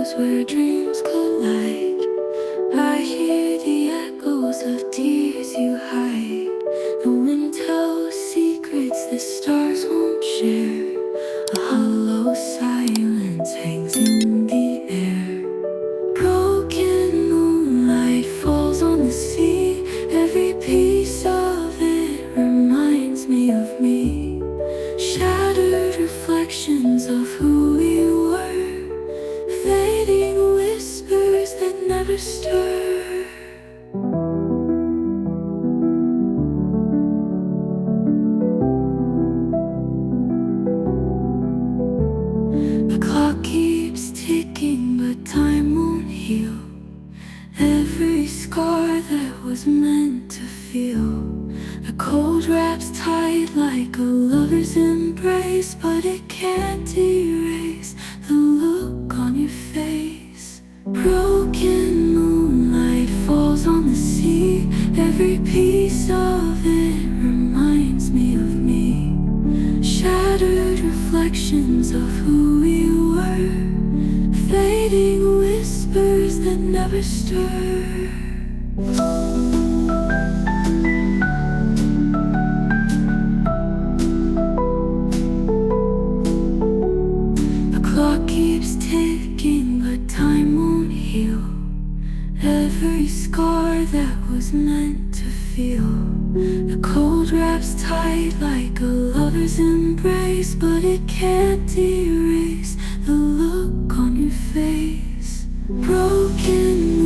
shadows where dreams collide. I hear the echoes of tears you hide. The wind tells secrets the stars won't share. A hollow silence hangs in the air. Broken moonlight falls on the sea. Every piece of it reminds me of me. Shattered reflections of who we were. Fading whispers that never stir. The clock keeps ticking, but time won't heal every scar that was meant to feel. The cold wraps tight like a lover's embrace, but it can't erase the look on your face. Broken moonlight falls on the sea. Every piece of it reminds me of me. Shattered reflections of who we were. Fading whispers that never stir. The clock keeps ticking, but time won't heal every scar that was meant to feel. The cold wraps tight like a lover's embrace, but it can't erase the look on your face. Broken